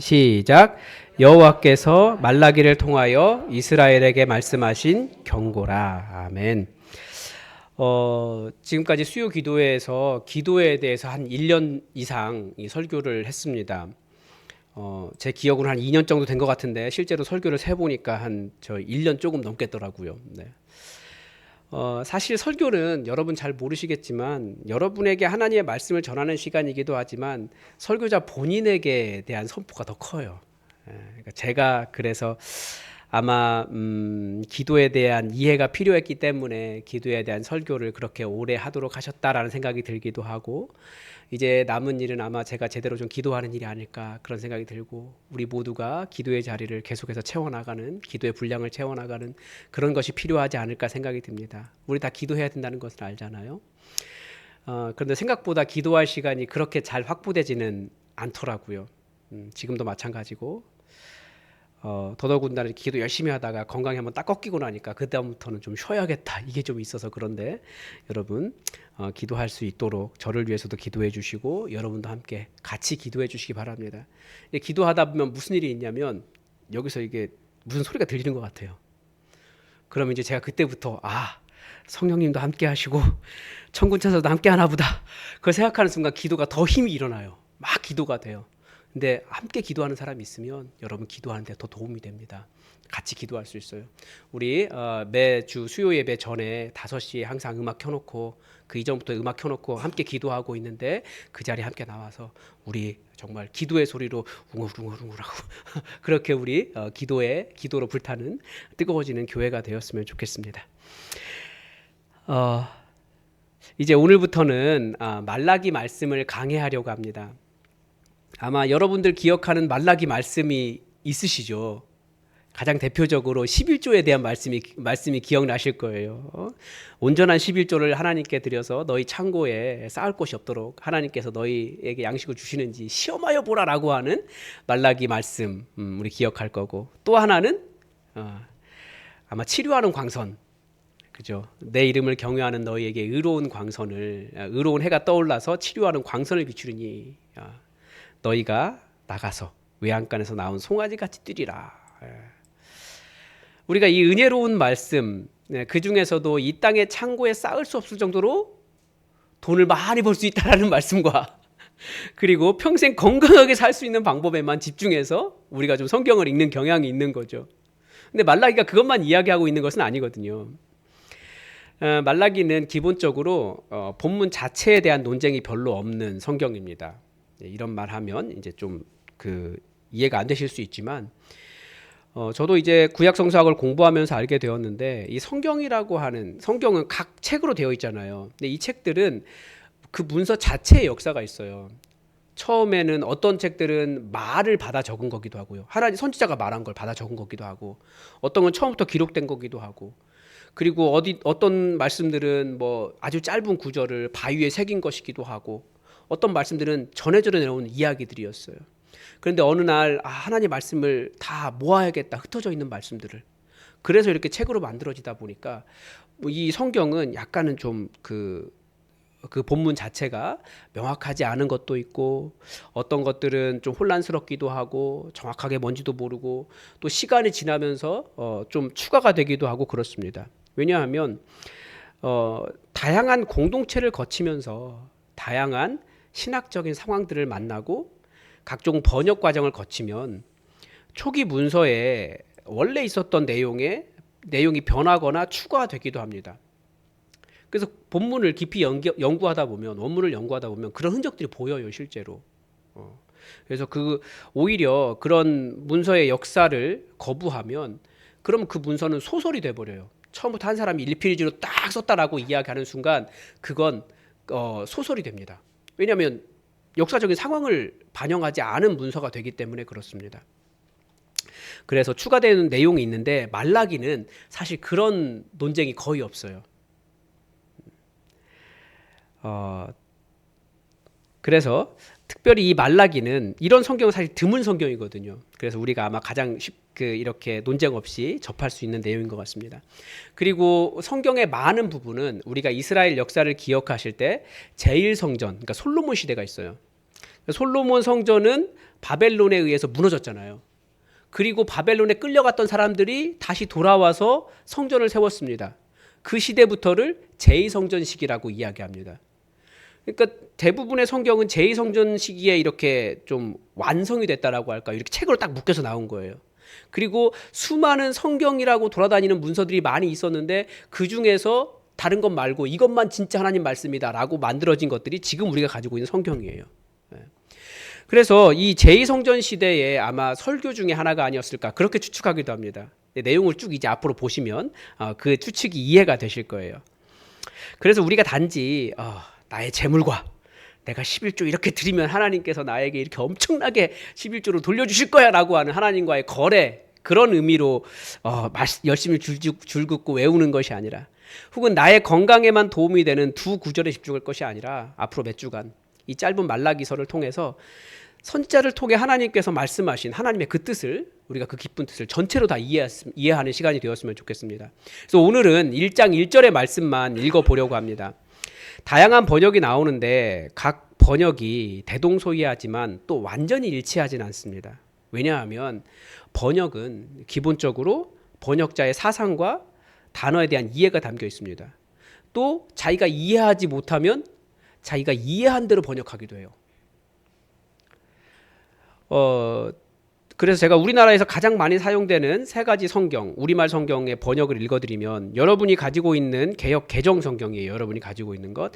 시작. 여호와께서 말라기를 통하여 이스라엘에게 말씀하신 경고라. 아멘. 지금까지 수요 기도회에서 기도에 대해서 한 1년 이상 이 설교를 했습니다. 제 기억으로 한 2년 정도 된 것 같은데 실제로 설교를 세보니까 한 1년 조금 넘겠더라고요. 네. 사실 설교는 여러분 잘 모르시겠지만 여러분에게 하나님의 말씀을 전하는 시간이기도 하지만 설교자 본인에게 대한 선포가 더 커요. 그러니까 제가 그래서 아마 기도에 대한 이해가 필요했기 때문에 기도에 대한 설교를 그렇게 오래 하도록 하셨다라는 생각이 들기도 하고, 이제 남은 일은 아마 제가 제대로 좀 기도하는 일이 아닐까 그런 생각이 들고, 우리 모두가 기도의 자리를 계속해서 채워나가는, 기도의 분량을 채워나가는 그런 것이 필요하지 않을까 생각이 듭니다. 우리 다 기도해야 된다는 것을 알잖아요. 그런데 생각보다 기도할 시간이 그렇게 잘 확보되지는 않더라고요. 지금도 마찬가지고, 더더군다나 기도 열심히 하다가 건강이 한번 딱 꺾이고 나니까 그 다음부터는 좀 쉬어야겠다, 이게 좀 있어서 그런데, 여러분 기도할 수 있도록 저를 위해서도 기도해 주시고 여러분도 함께 같이 기도해 주시기 바랍니다. 기도하다 보면 무슨 일이 있냐면 여기서 이게 무슨 소리가 들리는 것 같아요. 그러면 이제 제가 그때부터 성령님도 함께 하시고 천군천사도 함께 하나 보다, 그걸 생각하는 순간 기도가 더 힘이 일어나요. 막 기도가 돼요. 근데 함께 기도하는 사람이 있으면 여러분 기도하는 데 더 도움이 됩니다. 같이 기도할 수 있어요. 우리 매주 수요 예배 전에 5시에 항상 음악 켜놓고, 그 이전부터 음악 켜놓고 함께 기도하고 있는데, 그 자리에 함께 나와서 우리 정말 기도의 소리로 웅얼웅얼웅얼하고 그렇게 우리 기도로 불타는 뜨거워지는 교회가 되었으면 좋겠습니다. 이제 오늘부터는 말라기 말씀을 강해하려고 합니다. 아마 여러분들 기억하는 말라기 말씀이 있으시죠? 가장 대표적으로 11조에 대한 말씀이 기억나실 거예요. 온전한 11조를 하나님께 드려서 너희 창고에 쌓을 곳이 없도록 하나님께서 너희에게 양식을 주시는지 시험하여 보라라고 하는 말라기 말씀, 우리 기억할 거고, 또 하나는 아마 치료하는 광선, 그죠? 내 이름을 경외하는 너희에게 의로운 의로운 해가 떠올라서 치료하는 광선을 비추리니 너희가 나가서 외양간에서 나온 송아지 같이 뛰리라. 우리가 이 은혜로운 말씀, 그 중에서도 이 땅의 창고에 쌓을 수 없을 정도로 돈을 많이 벌 수 있다라는 말씀과, 그리고 평생 건강하게 살 수 있는 방법에만 집중해서 우리가 좀 성경을 읽는 경향이 있는 거죠. 근데 말라기가 그것만 이야기하고 있는 것은 아니거든요. 말라기는 기본적으로 본문 자체에 대한 논쟁이 별로 없는 성경입니다. 이런 말하면 이제 좀 이해가 안 되실 수 있지만, 저도 이제 구약 성서학을 공부하면서 알게 되었는데, 이 성경이라고 하는, 성경은 각 책으로 되어 있잖아요. 근데 이 책들은 그 문서 자체의 역사가 있어요. 처음에는 어떤 책들은 말을 받아 적은 거기도 하고요. 하나님 선지자가 말한 걸 받아 적은 거기도 하고, 어떤 건 처음부터 기록된 거기도 하고, 그리고 어떤 말씀들은 뭐 아주 짧은 구절을 바위에 새긴 것이기도 하고, 어떤 말씀들은 전해져 내려온 이야기들이었어요. 그런데 어느 날 하나님 말씀을 다 모아야겠다, 흩어져 있는 말씀들을. 그래서 이렇게 책으로 만들어지다 보니까 이 성경은 약간은 좀 그 본문 자체가 명확하지 않은 것도 있고, 어떤 것들은 좀 혼란스럽기도 하고 정확하게 뭔지도 모르고, 또 시간이 지나면서 좀 추가가 되기도 하고 그렇습니다. 왜냐하면 다양한 공동체를 거치면서 다양한 신학적인 상황들을 만나고 각종 번역 과정을 거치면 초기 문서에 원래 있었던 내용이 변하거나 추가되기도 합니다. 그래서 본문을 깊이 연구하다 보면, 원문을 연구하다 보면 그런 흔적들이 보여요, 실제로. 그래서 오히려 그런 문서의 역사를 거부하면, 그러면 그 문서는 소설이 돼버려요. 처음부터 한 사람이 일필이지로 딱 썼다라고 이야기하는 순간 그건 소설이 됩니다. 왜냐하면 역사적인 상황을 반영하지 않은 문서가 되기 때문에 그렇습니다. 그래서 추가되는 내용이 있는데, 말라기는 사실 그런 논쟁이 거의 없어요. 그래서 특별히 이 말라기는, 이런 성경은 사실 드문 성경이거든요. 그래서 우리가 아마 가장 이렇게 논쟁 없이 접할 수 있는 내용인 것 같습니다. 그리고 성경의 많은 부분은 우리가 이스라엘 역사를 기억하실 때 제1성전, 그러니까 솔로몬 시대가 있어요. 솔로몬 성전은 바벨론에 의해서 무너졌잖아요. 그리고 바벨론에 끌려갔던 사람들이 다시 돌아와서 성전을 세웠습니다. 그 시대부터를 제2성전 시기라고 이야기합니다. 그러니까 대부분의 성경은 제2성전 시기에 이렇게 좀 완성이 됐다라고 할까, 이렇게 책으로 딱 묶여서 나온 거예요. 그리고 수많은 성경이라고 돌아다니는 문서들이 많이 있었는데 그 중에서 다른 것 말고 이것만 진짜 하나님 말씀이다라고 만들어진 것들이 지금 우리가 가지고 있는 성경이에요. 그래서 이 제2성전 시대에 아마 설교 중에 하나가 아니었을까 그렇게 추측하기도 합니다. 내용을 쭉 이제 앞으로 보시면 그 추측이 이해가 되실 거예요. 그래서 우리가 단지 나의 재물과 내가 11조 이렇게 드리면 하나님께서 나에게 이렇게 엄청나게 11조로 돌려주실 거야 라고 하는 하나님과의 거래, 그런 의미로 열심히 줄긋고 외우는 것이 아니라, 혹은 나의 건강에만 도움이 되는 두 구절에 집중할 것이 아니라 앞으로 몇 주간 이 짧은 말라기서를 통해서 선지자를 통해 하나님께서 말씀하신 하나님의 그 뜻을, 우리가 그 기쁜 뜻을 전체로 다 이해하는 시간이 되었으면 좋겠습니다. 그래서 오늘은 1장 1절의 말씀만 읽어보려고 합니다. 다양한 번역이 나오는데 각 번역이 대동소이하지만 또 완전히 일치하지는 않습니다. 왜냐하면 번역은 기본적으로 번역자의 사상과 단어에 대한 이해가 담겨 있습니다. 또 자기가 이해하지 못하면 자기가 이해한 대로 번역하기도 해요. 그래서 제가 우리나라에서 가장 많이 사용되는 세 가지 성경, 우리말 성경의 번역을 읽어드리면, 여러분이 가지고 있는 개역 개정 성경이에요. 여러분이 가지고 있는 것.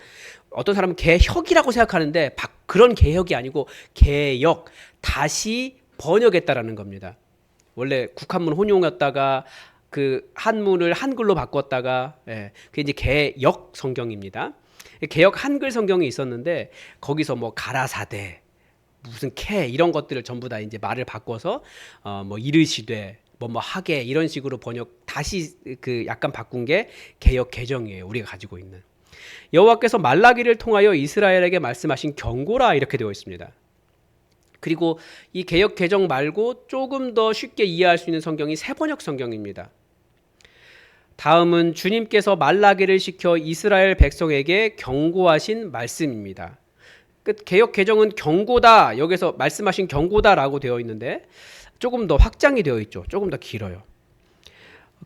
어떤 사람은 개혁이라고 생각하는데 그런 개혁이 아니고 개역, 다시 번역했다라는 겁니다. 원래 국한문 혼용했다가 그 한문을 한글로 바꿨다가, 그게 이제 개역 성경입니다. 개역 한글 성경이 있었는데 거기서 뭐 가라사대, 무슨 캐 이런 것들을 전부 다 이제 말을 바꿔서 뭐 이르시되 뭐 하게 이런 식으로 번역 다시 그 약간 바꾼 게 개역 개정이에요. 우리가 가지고 있는. 여호와께서 말라기를 통하여 이스라엘에게 말씀하신 경고라 이렇게 되어 있습니다. 그리고 이 개역 개정 말고 조금 더 쉽게 이해할 수 있는 성경이 새번역 성경입니다. 다음은 주님께서 말라기를 시켜 이스라엘 백성에게 경고하신 말씀입니다. 개역 개정은 경고다, 여기서 말씀하신 경고다라고 되어 있는데 조금 더 확장이 되어 있죠. 조금 더 길어요.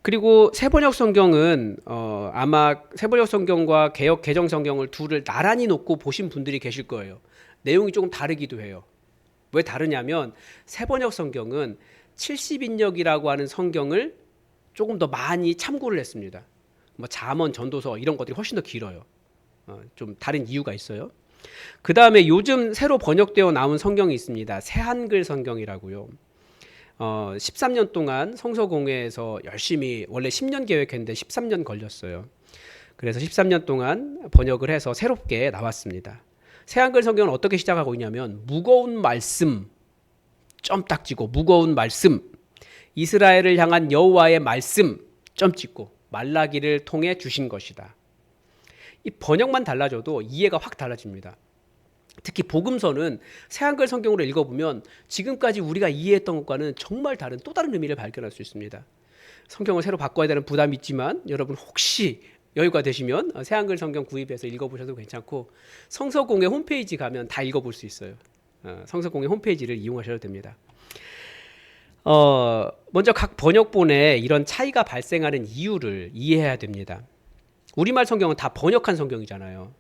그리고 새번역 성경은 아마 새번역 성경과 개역 개정 성경을 둘을 나란히 놓고 보신 분들이 계실 거예요. 내용이 조금 다르기도 해요. 왜 다르냐면 새번역 성경은 70인역이라고 하는 성경을 조금 더 많이 참고를 했습니다. 뭐 잠언, 전도서 이런 것들이 훨씬 더 길어요. 좀 다른 이유가 있어요. 그 다음에 요즘 새로 번역되어 나온 성경이 있습니다. 새한글 성경이라고요. 13년 동안 성서공회에서 열심히, 원래 10년 계획했는데 13년 걸렸어요. 그래서 13년 동안 번역을 해서 새롭게 나왔습니다. 새한글 성경은 어떻게 시작하고 있냐면, 무거운 말씀, 점 딱 찍고 무거운 말씀, 이스라엘을 향한 여호와의 말씀, 점 찍고 말라기를 통해 주신 것이다. 이 번역만 달라져도 이해가 확 달라집니다. 특히 복음서는 새한글 성경으로 읽어보면 지금까지 우리가 이해했던 것과는 정말 다른 또 다른 의미를 발견할 수 있습니다. 성경을 새로 바꿔야 되는 부담이 있지만 여러분 혹시 여유가 되시면 새한글 성경 구입해서 읽어보셔도 괜찮고, 성서공회 홈페이지 가면 다 읽어볼 수 있어요. 성서공회 홈페이지를 이용하셔도 됩니다. 먼저 각 번역본에 이런 차이가 발생하는 이유를 이해해야 됩니다. 우리말 성경은 다 번역한 성경이잖아요.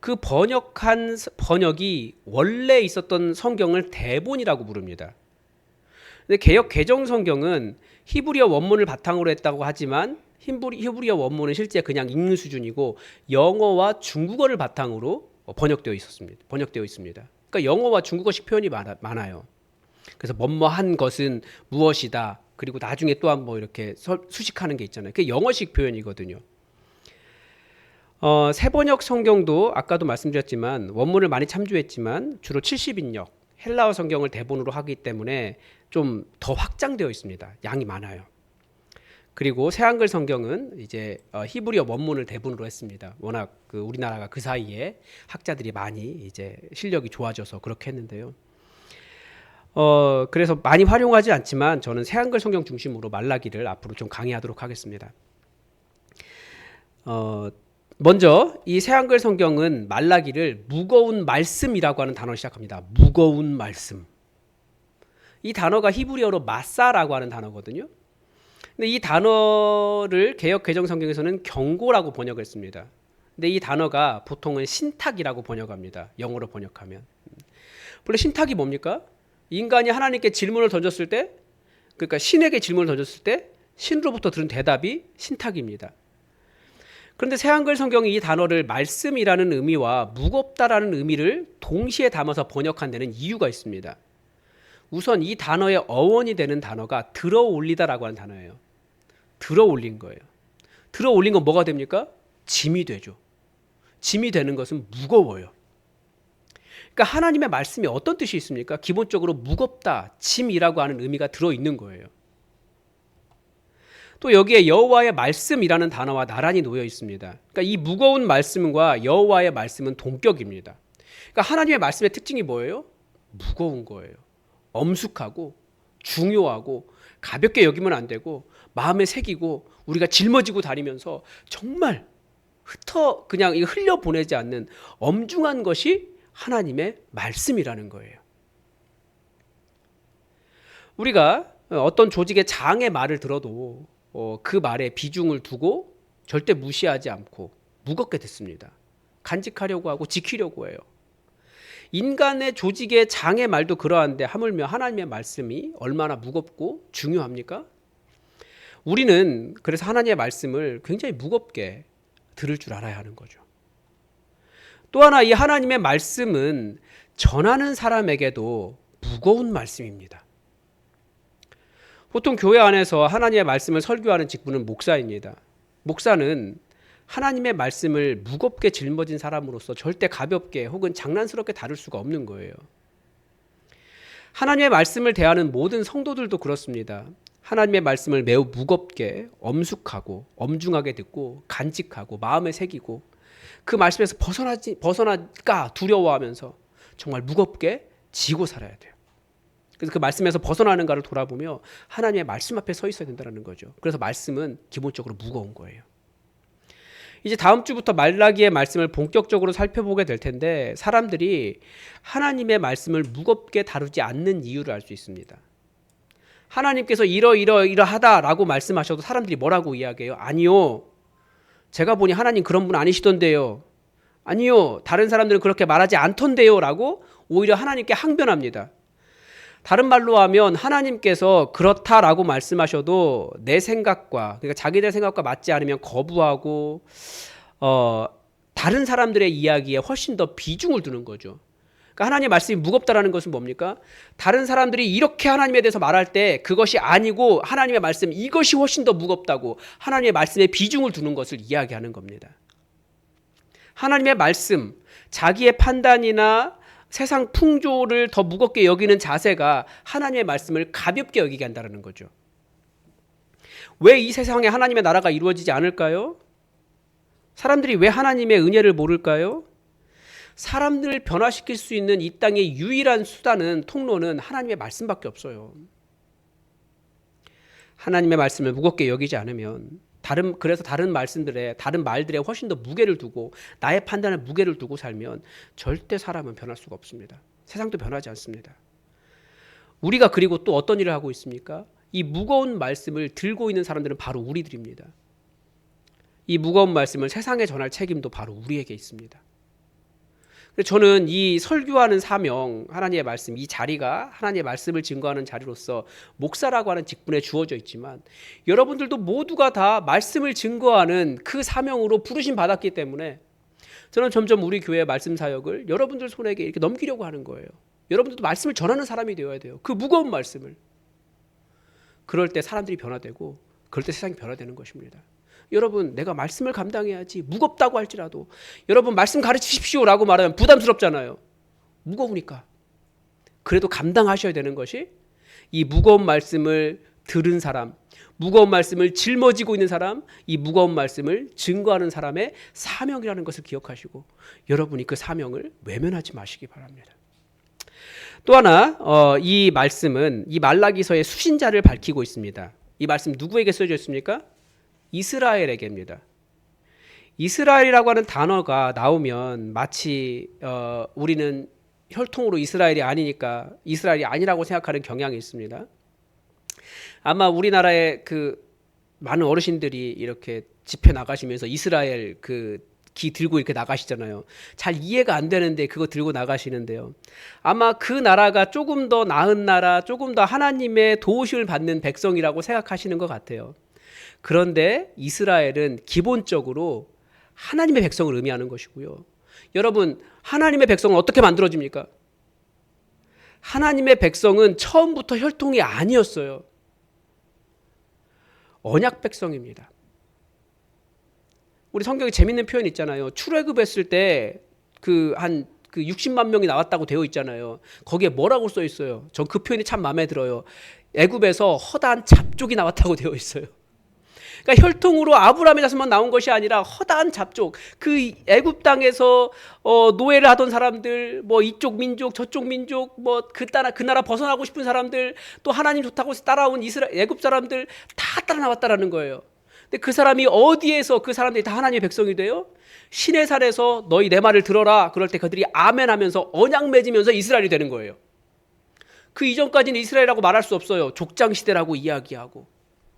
그 번역이 원래 있었던 성경을 대본이라고 부릅니다. 근데 개역 개정 성경은 히브리어 원문을 바탕으로 했다고 하지만 히브리어 원문은 실제 그냥 읽는 수준이고 영어와 중국어를 바탕으로 번역되어 있습니다. 그러니까 영어와 중국어식 표현이 많아요. 그래서 뭐뭐한 것은 무엇이다. 그리고 나중에 또한 뭐 이렇게 수식하는 게 있잖아요. 그게 영어식 표현이거든요. 새번역 성경도 아까도 말씀드렸지만 원문을 많이 참조했지만 주로 70인역 헬라어 성경을 대본으로 하기 때문에 좀 더 확장되어 있습니다. 양이 많아요. 그리고 새한글 성경은 이제 히브리어 원문을 대본으로 했습니다. 워낙 우리나라가 그 사이에 학자들이 많이 이제 실력이 좋아져서 그렇게 했는데요. 그래서 많이 활용하지 않지만 저는 새한글 성경 중심으로 말라기를 앞으로 좀 강의하도록 하겠습니다. 먼저 이 새한글 성경은 말라기를 무거운 말씀이라고 하는 단어로 시작합니다. 무거운 말씀. 이 단어가 히브리어로 마사라고 하는 단어거든요. 근데 이 단어를 개역 개정 성경에서는 경고라고 번역을 했습니다. 근데 이 단어가 보통은 신탁이라고 번역합니다. 영어로 번역하면. 원래 신탁이 뭡니까? 인간이 하나님께 질문을 던졌을 때, 그러니까 신에게 질문을 던졌을 때 신으로부터 들은 대답이 신탁입니다. 그런데 새한글 성경이 이 단어를 말씀이라는 의미와 무겁다라는 의미를 동시에 담아서 번역한 데는 이유가 있습니다. 우선 이 단어의 어원이 되는 단어가 들어올리다라고 하는 단어예요. 들어올린 거예요. 들어올린 건 뭐가 됩니까? 짐이 되죠. 짐이 되는 것은 무거워요. 그러니까 하나님의 말씀이 어떤 뜻이 있습니까? 기본적으로 무겁다, 짐이라고 하는 의미가 들어있는 거예요. 또 여기에 여호와의 말씀이라는 단어와 나란히 놓여 있습니다. 그러니까 이 무거운 말씀과 여호와의 말씀은 동격입니다. 그러니까 하나님의 말씀의 특징이 뭐예요? 무거운 거예요. 엄숙하고 중요하고 가볍게 여기면 안 되고 마음에 새기고 우리가 짊어지고 다니면서 정말 그냥 흘려보내지 않는 엄중한 것이 하나님의 말씀이라는 거예요. 우리가 어떤 조직의 장의 말을 들어도 그 말에 비중을 두고 절대 무시하지 않고 무겁게 듣습니다. 간직하려고 하고 지키려고 해요. 인간의 조직의 장의 말도 그러한데 하물며 하나님의 말씀이 얼마나 무겁고 중요합니까? 우리는 그래서 하나님의 말씀을 굉장히 무겁게 들을 줄 알아야 하는 거죠. 또 하나 이 하나님의 말씀은 전하는 사람에게도 무거운 말씀입니다. 보통 교회 안에서 하나님의 말씀을 설교하는 직분은 목사입니다. 목사는 하나님의 말씀을 무겁게 짊어진 사람으로서 절대 가볍게 혹은 장난스럽게 다룰 수가 없는 거예요. 하나님의 말씀을 대하는 모든 성도들도 그렇습니다. 하나님의 말씀을 매우 무겁게 엄숙하고 엄중하게 듣고 간직하고 마음에 새기고 그 말씀에서 벗어날까 두려워하면서 정말 무겁게 지고 살아야 돼요. 그래서 그 말씀에서 벗어나는가를 돌아보며 하나님의 말씀 앞에 서 있어야 된다는 거죠. 그래서 말씀은 기본적으로 무거운 거예요. 이제 다음 주부터 말라기의 말씀을 본격적으로 살펴보게 될 텐데 사람들이 하나님의 말씀을 무겁게 다루지 않는 이유를 알 수 있습니다. 하나님께서 이러하다라고 말씀하셔도 사람들이 뭐라고 이야기해요? 아니요. 제가 보니 하나님 그런 분 아니시던데요. 아니요. 다른 사람들은 그렇게 말하지 않던데요. 라고 오히려 하나님께 항변합니다. 다른 말로 하면 하나님께서 그렇다라고 말씀하셔도 내 생각과 그러니까 자기들 생각과 맞지 않으면 거부하고 다른 사람들의 이야기에 훨씬 더 비중을 두는 거죠. 그러니까 하나님의 말씀이 무겁다라는 것은 뭡니까? 다른 사람들이 이렇게 하나님에 대해서 말할 때 그것이 아니고 하나님의 말씀 이것이 훨씬 더 무겁다고 하나님의 말씀에 비중을 두는 것을 이야기하는 겁니다. 하나님의 말씀, 자기의 판단이나 세상 풍조를 더 무겁게 여기는 자세가 하나님의 말씀을 가볍게 여기게 한다는 거죠. 왜 이 세상에 하나님의 나라가 이루어지지 않을까요? 사람들이 왜 하나님의 은혜를 모를까요? 사람들을 변화시킬 수 있는 이 땅의 유일한 수단은 통로는 하나님의 말씀밖에 없어요. 하나님의 말씀을 무겁게 여기지 않으면 그래서 다른 말들에 훨씬 더 무게를 두고 나의 판단에 무게를 두고 살면 절대 사람은 변할 수가 없습니다. 세상도 변하지 않습니다. 우리가 그리고 또 어떤 일을 하고 있습니까? 이 무거운 말씀을 들고 있는 사람들은 바로 우리들입니다. 이 무거운 말씀을 세상에 전할 책임도 바로 우리에게 있습니다. 저는 이 설교하는 사명, 하나님의 말씀, 이 자리가 하나님의 말씀을 증거하는 자리로서 목사라고 하는 직분에 주어져 있지만 여러분들도 모두가 다 말씀을 증거하는 그 사명으로 부르심 받았기 때문에 저는 점점 우리 교회의 말씀 사역을 여러분들 손에게 이렇게 넘기려고 하는 거예요. 여러분들도 말씀을 전하는 사람이 되어야 돼요. 그 무거운 말씀을. 그럴 때 사람들이 변화되고 그럴 때 세상이 변화되는 것입니다. 여러분 내가 말씀을 감당해야지 무겁다고 할지라도 여러분 말씀 가르치십시오라고 말하면 부담스럽잖아요. 무거우니까. 그래도 감당하셔야 되는 것이 이 무거운 말씀을 들은 사람, 무거운 말씀을 짊어지고 있는 사람, 이 무거운 말씀을 증거하는 사람의 사명이라는 것을 기억하시고 여러분이 그 사명을 외면하지 마시기 바랍니다. 또 하나 이 말씀은 이 말라기서의 수신자를 밝히고 있습니다. 이 말씀 누구에게 쓰여져 있습니까? 이스라엘에게입니다. 이스라엘이라고 하는 단어가 나오면 마치 우리는 혈통으로 이스라엘이 아니니까 이스라엘이 아니라고 생각하는 경향이 있습니다. 아마 우리나라의 그 많은 어르신들이 이렇게 집회 나가시면서 이스라엘 그 기 들고 이렇게 나가시잖아요. 잘 이해가 안 되는데 그거 들고 나가시는데요. 아마 그 나라가 조금 더 나은 나라, 조금 더 하나님의 도우심을 받는 백성이라고 생각하시는 것 같아요. 그런데 이스라엘은 기본적으로 하나님의 백성을 의미하는 것이고요. 여러분, 하나님의 백성은 어떻게 만들어집니까? 하나님의 백성은 처음부터 혈통이 아니었어요. 언약 백성입니다. 우리 성경에 재밌는 표현 있잖아요. 출애굽했을 때 그 60만 명이 나왔다고 되어 있잖아요. 거기에 뭐라고 써 있어요? 전 그 표현이 참 마음에 들어요. 애굽에서 허다한 잡족이 나왔다고 되어 있어요. 그러니까 혈통으로 아브라함의 자손만 나온 것이 아니라 허다한 잡족, 그 애굽 땅에서 노예를 하던 사람들, 뭐 이쪽 민족, 저쪽 민족, 뭐 그 나라 벗어나고 싶은 사람들, 또 하나님 좋다고 따라온 애굽 사람들 다 따라 나왔다라는 거예요. 근데 그 사람이 어디에서 그 사람들이 다 하나님의 백성이 돼요? 신의 산에서 너희 내 말을 들어라. 그럴 때 그들이 아멘 하면서 언약 맺으면서 이스라엘이 되는 거예요. 그 이전까지는 이스라엘이라고 말할 수 없어요. 족장 시대라고 이야기하고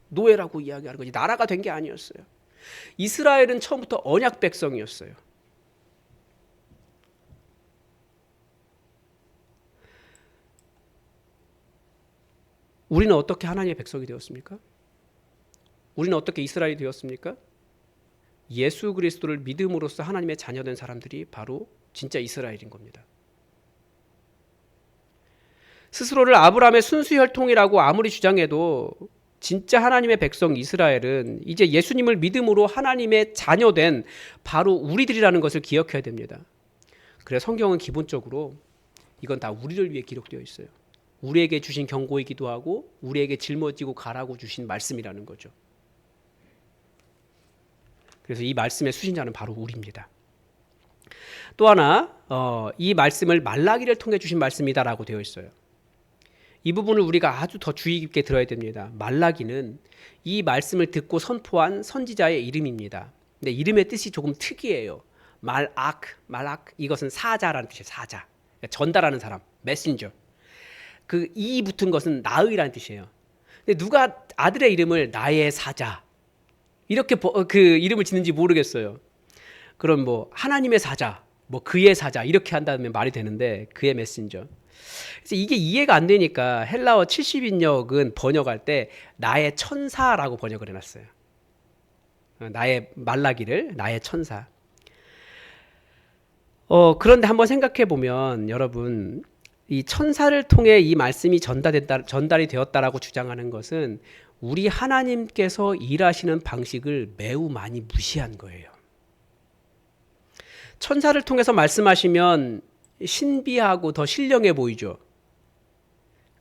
노예라고 이야기하는 거지 나라가 된 게 아니었어요. 이스라엘은 처음부터 언약 백성이었어요. 우리는 어떻게 하나님의 백성이 되었습니까? 우리는 어떻게 이스라엘이 되었습니까? 예수 그리스도를 믿음으로써 하나님의 자녀된 사람들이 바로 진짜 이스라엘인 겁니다. 스스로를 아브라함의 순수 혈통이라고 아무리 주장해도 진짜 하나님의 백성 이스라엘은 이제 예수님을 믿음으로 하나님의 자녀된 바로 우리들이라는 것을 기억해야 됩니다. 그래서 성경은 기본적으로 이건 다 우리를 위해 기록되어 있어요. 우리에게 주신 경고이기도 하고 우리에게 짊어지고 가라고 주신 말씀이라는 거죠. 그래서 이 말씀의 수신자는 바로 우리입니다. 또 하나 이 말씀을 말라기를 통해 주신 말씀이다라고 되어 있어요. 이 부분을 우리가 아주 더 주의 깊게 들어야 됩니다. 말라기는 이 말씀을 듣고 선포한 선지자의 이름입니다. 근데 이름의 뜻이 조금 특이해요. 말악 이것은 사자라는 뜻이에요. 사자. 그러니까 전달하는 사람, 메신저. 그 이 붙은 것은 나의라는 뜻이에요. 근데 누가 아들의 이름을 나의 사자 이렇게 그 이름을 짓는지 모르겠어요. 그럼 뭐 하나님의 사자, 뭐 그의 사자 이렇게 한다면 말이 되는데 그의 메신저. 그래서 이게 이해가 안 되니까 헬라어 70인역은 번역할 때 나의 천사라고 번역을 해놨어요. 나의 말라기를 나의 천사. 그런데 한번 생각해 보면 여러분 이 천사를 통해 이 말씀이 전달이 되었다라고 주장하는 것은 우리 하나님께서 일하시는 방식을 매우 많이 무시한 거예요. 천사를 통해서 말씀하시면 신비하고 더 신령해 보이죠.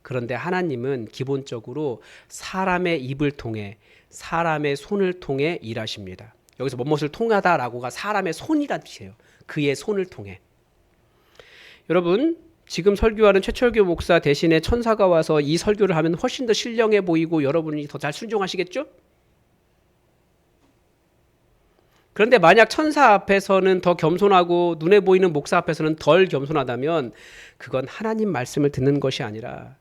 그런데 하나님은 기본적으로 사람의 입을 통해 사람의 손을 통해 일하십니다. 여기서 무엇을 통하다라고가 사람의 손이란 뜻이에요. 그의 손을 통해. 여러분 지금 설교하는 최철규 목사 대신에 천사가 와서 이 설교를 하면 훨씬 더 신령해 보이고 여러분이 더 잘 순종하시겠죠? 그런데 만약 천사 앞에서는 더 겸손하고 눈에 보이는 목사 앞에서는 덜 겸손하다면 그건 하나님 말씀을 듣는 것이 아니라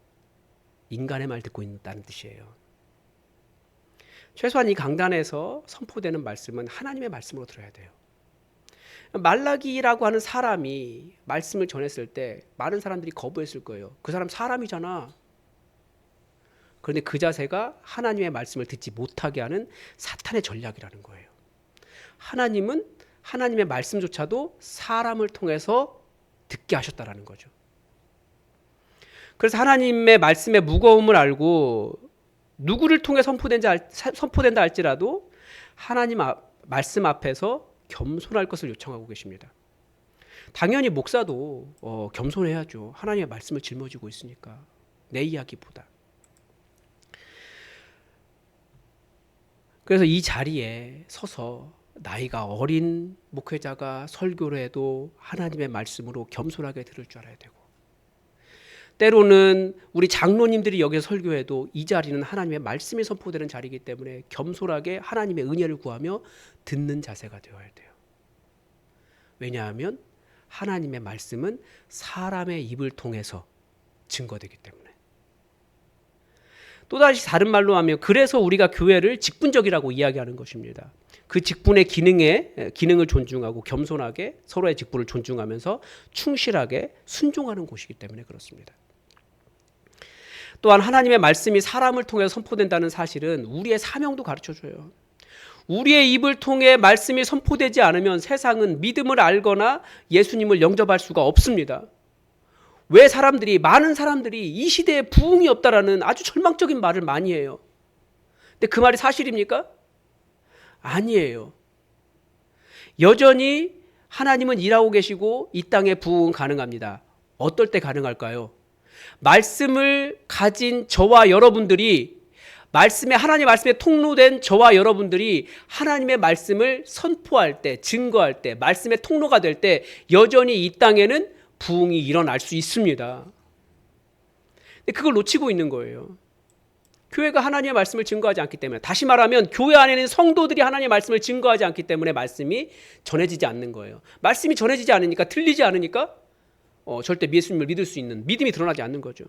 인간의 말 듣고 있다는 뜻이에요. 최소한 이 강단에서 선포되는 말씀은 하나님의 말씀으로 들어야 돼요. 말라기라고 하는 사람이 말씀을 전했을 때 많은 사람들이 거부했을 거예요. 그 사람 사람이잖아. 그런데 그 자세가 하나님의 말씀을 듣지 못하게 하는 사탄의 전략이라는 거예요. 하나님은 하나님의 말씀조차도 사람을 통해서 듣게 하셨다라는 거죠. 그래서 하나님의 말씀의 무거움을 알고 누구를 통해 선포된다 할지라도 하나님 말씀 앞에서 겸손할 것을 요청하고 계십니다. 당연히 목사도 겸손해야죠. 하나님의 말씀을 짊어지고 있으니까 내 이야기보다. 그래서 이 자리에 서서 나이가 어린 목회자가 설교를 해도 하나님의 말씀으로 겸손하게 들을 줄 알아야 되고 때로는 우리 장로님들이 여기서 설교해도 이 자리는 하나님의 말씀이 선포되는 자리이기 때문에 겸손하게 하나님의 은혜를 구하며 듣는 자세가 되어야 돼요. 왜냐하면 하나님의 말씀은 사람의 입을 통해서 증거되기 때문에. 또다시 다른 말로 하면 그래서 우리가 교회를 직분적이라고 이야기하는 것입니다. 그 직분의 기능을 존중하고 겸손하게 서로의 직분을 존중하면서 충실하게 순종하는 곳이기 때문에 그렇습니다. 또한 하나님의 말씀이 사람을 통해 선포된다는 사실은 우리의 사명도 가르쳐줘요. 우리의 입을 통해 말씀이 선포되지 않으면 세상은 믿음을 알거나 예수님을 영접할 수가 없습니다. 왜 많은 사람들이 이 시대에 부흥이 없다라는 아주 절망적인 말을 많이 해요. 근데 그 말이 사실입니까? 아니에요. 여전히 하나님은 일하고 계시고 이 땅에 부흥은 가능합니다. 어떨 때 가능할까요? 말씀을 가진 저와 여러분들이 하나님의 말씀에 통로된 저와 여러분들이 하나님의 말씀을 선포할 때, 증거할 때, 말씀의 통로가 될 때 여전히 이 땅에는 부흥이 일어날 수 있습니다. 근데 그걸 놓치고 있는 거예요. 교회가 하나님의 말씀을 증거하지 않기 때문에, 다시 말하면 교회 안에는 성도들이 하나님의 말씀을 증거하지 않기 때문에 말씀이 전해지지 않는 거예요. 말씀이 전해지지 않으니까, 들리지 않으니까 절대 예수님을 믿을 수 있는 믿음이 드러나지 않는 거죠.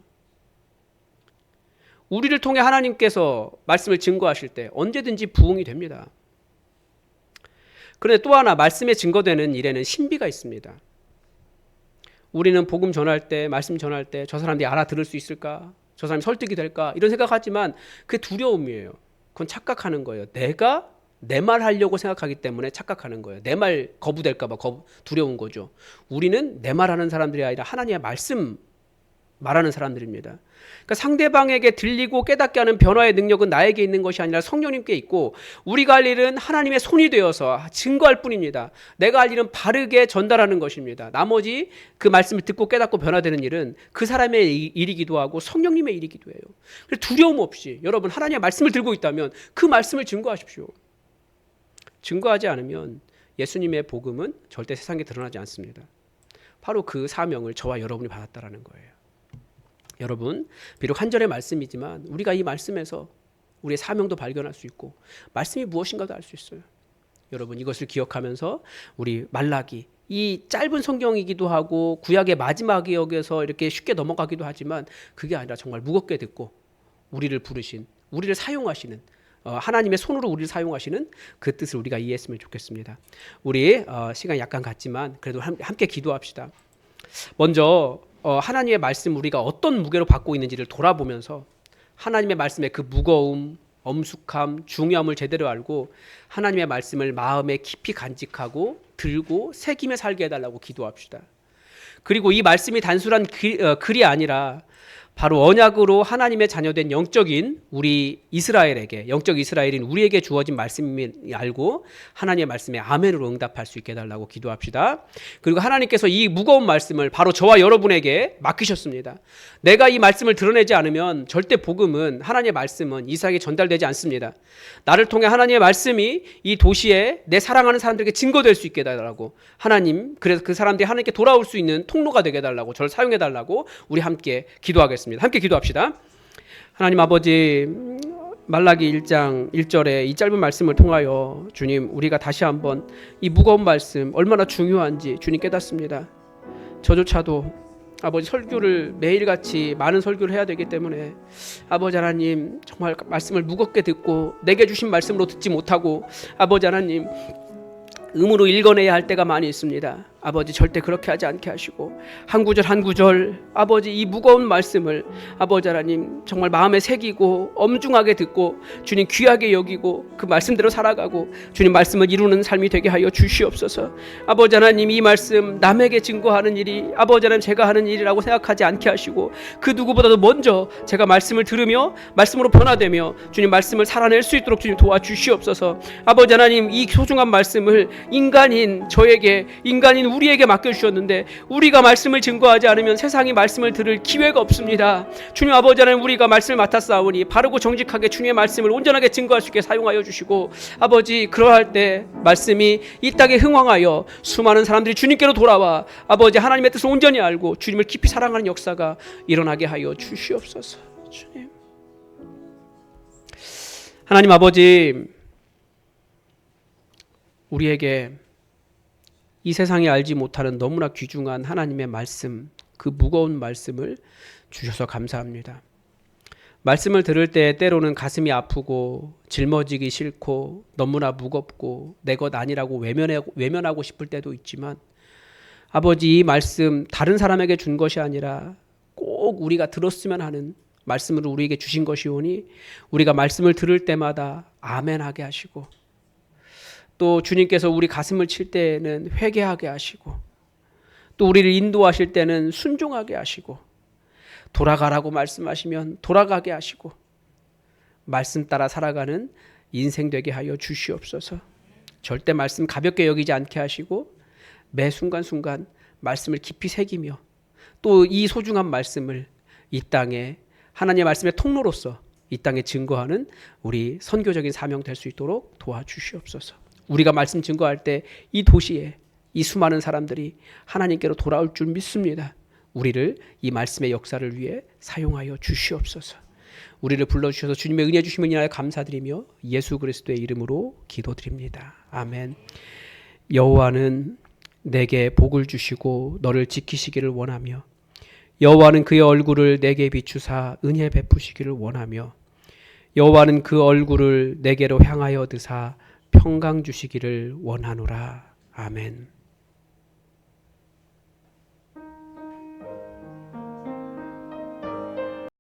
우리를 통해 하나님께서 말씀을 증거하실 때 언제든지 부흥이 됩니다. 그런데 또 하나 말씀에 증거되는 일에는 신비가 있습니다. 우리는 복음 전할 때, 말씀 전할 때 저 사람들이 알아들을 수 있을까? 저 사람이 설득이 될까? 이런 생각하지만 그게 두려움이에요. 그건 착각하는 거예요. 내가 내 말 하려고 생각하기 때문에 착각하는 거예요. 내 말 거부될까 봐 두려운 거죠. 우리는 내 말하는 사람들이 아니라 하나님의 말씀 말하는 사람들입니다. 그러니까 상대방에게 들리고 깨닫게 하는 변화의 능력은 나에게 있는 것이 아니라 성령님께 있고, 우리가 할 일은 하나님의 손이 되어서 증거할 뿐입니다. 내가 할 일은 바르게 전달하는 것입니다. 나머지 그 말씀을 듣고 깨닫고 변화되는 일은 그 사람의 일이기도 하고 성령님의 일이기도 해요. 두려움 없이 여러분 하나님의 말씀을 들고 있다면 그 말씀을 증거하십시오. 증거하지 않으면 예수님의 복음은 절대 세상에 드러나지 않습니다. 바로 그 사명을 저와 여러분이 받았다라는 거예요. 여러분, 비록 한 절의 말씀이지만 우리가 이 말씀에서 우리의 사명도 발견할 수 있고 말씀이 무엇인가도 알 수 있어요. 여러분, 이것을 기억하면서 우리 말라기, 이 짧은 성경이기도 하고 구약의 마지막 역에서 이렇게 쉽게 넘어가기도 하지만 그게 아니라 정말 무겁게 듣고 우리를 부르신, 우리를 사용하시는, 하나님의 손으로 우리를 사용하시는 그 뜻을 우리가 이해했으면 좋겠습니다. 우리 시간이 약간 갔지만 그래도 함께 기도합시다. 먼저 하나님의 말씀 우리가 어떤 무게로 받고 있는지를 돌아보면서 하나님의 말씀의 그 무거움, 엄숙함, 중요함을 제대로 알고 하나님의 말씀을 마음에 깊이 간직하고 들고 새기며 살게 해달라고 기도합시다. 그리고 이 말씀이 단순한 글이 아니라 바로 언약으로 하나님의 자녀된 영적인 우리 이스라엘에게, 영적 이스라엘인 우리에게 주어진 말씀을 알고 하나님의 말씀에 아멘으로 응답할 수 있게 해달라고 기도합시다. 그리고 하나님께서 이 무거운 말씀을 바로 저와 여러분에게 맡기셨습니다. 내가 이 말씀을 드러내지 않으면 절대 복음은, 하나님의 말씀은 이 세상에 전달되지 않습니다. 나를 통해 하나님의 말씀이 이 도시에 내 사랑하는 사람들에게 증거될 수 있게 해달라고, 하나님, 그래서 그 사람들이 하나님께 돌아올 수 있는 통로가 되게 해달라고, 저를 사용해달라고 우리 함께 기도하겠습니다. 함께 기도합시다. 하나님 아버지, 말라기 1장 1절에 이 짧은 말씀을 통하여 주님, 우리가 다시 한번 이 무거운 말씀 얼마나 중요한지 주님 깨닫습니다. 저조차도 아버지 설교를 매일같이 많은 설교를 해야 되기 때문에 아버지 하나님 정말 말씀을 무겁게 듣고 내게 주신 말씀으로 듣지 못하고 아버지 하나님 음으로 읽어내야 할 때가 많이 있습니다. 아버지 절대 그렇게 하지 않게 하시고 한 구절 한 구절 아버지 이 무거운 말씀을 아버지 하나님 정말 마음에 새기고 엄중하게 듣고 주님 귀하게 여기고 그 말씀대로 살아가고 주님 말씀을 이루는 삶이 되게 하여 주시옵소서. 아버지 하나님 이 말씀 남에게 증거하는 일이 아버지 하나님 제가 하는 일이라고 생각하지 않게 하시고 그 누구보다도 먼저 제가 말씀을 들으며 말씀으로 변화되며 주님 말씀을 살아낼 수 있도록 주님 도와주시옵소서. 아버지 하나님 이 소중한 말씀을 인간인 저에게, 인간인 우리에게 맡겨주셨는데 우리가 말씀을 증거하지 않으면 세상이 말씀을 들을 기회가 없습니다. 주님 아버지 하나님 우리가 말씀을 맡았사오니 바르고 정직하게 주님의 말씀을 온전하게 증거할 수 있게 사용하여 주시고 아버지 그러할 때 말씀이 이 땅에 흥왕하여 수많은 사람들이 주님께로 돌아와 아버지 하나님의 뜻을 온전히 알고 주님을 깊이 사랑하는 역사가 일어나게 하여 주시옵소서. 주님 하나님 아버지, 우리에게 이 세상이 알지 못하는 너무나 귀중한 하나님의 말씀, 그 무거운 말씀을 주셔서 감사합니다. 말씀을 들을 때 때로는 가슴이 아프고 짊어지기 싫고 너무나 무겁고 내 것 아니라고 외면하고 싶을 때도 있지만 아버지, 이 말씀 다른 사람에게 준 것이 아니라 꼭 우리가 들었으면 하는 말씀을 우리에게 주신 것이오니 우리가 말씀을 들을 때마다 아멘하게 하시고 또 주님께서 우리 가슴을 칠 때에는 회개하게 하시고 또 우리를 인도하실 때는 순종하게 하시고 돌아가라고 말씀하시면 돌아가게 하시고 말씀 따라 살아가는 인생 되게 하여 주시옵소서. 절대 말씀 가볍게 여기지 않게 하시고 매 순간순간 말씀을 깊이 새기며 또 이 소중한 말씀을 이 땅에 하나님의 말씀의 통로로서 이 땅에 증거하는 우리 선교적인 사명 될 수 있도록 도와주시옵소서. 우리가 말씀 증거할 때 이 도시에 이 수많은 사람들이 하나님께로 돌아올 줄 믿습니다. 우리를 이 말씀의 역사를 위해 사용하여 주시옵소서. 우리를 불러주셔서 주님의 은혜 주심을 인하여 감사드리며 예수 그리스도의 이름으로 기도드립니다. 아멘. 여호와는 내게 복을 주시고 너를 지키시기를 원하며 여호와는 그의 얼굴을 내게 비추사 은혜 베푸시기를 원하며 여호와는 그 얼굴을 내게로 향하여 드사 평강 주시기를 원하노라. 아멘.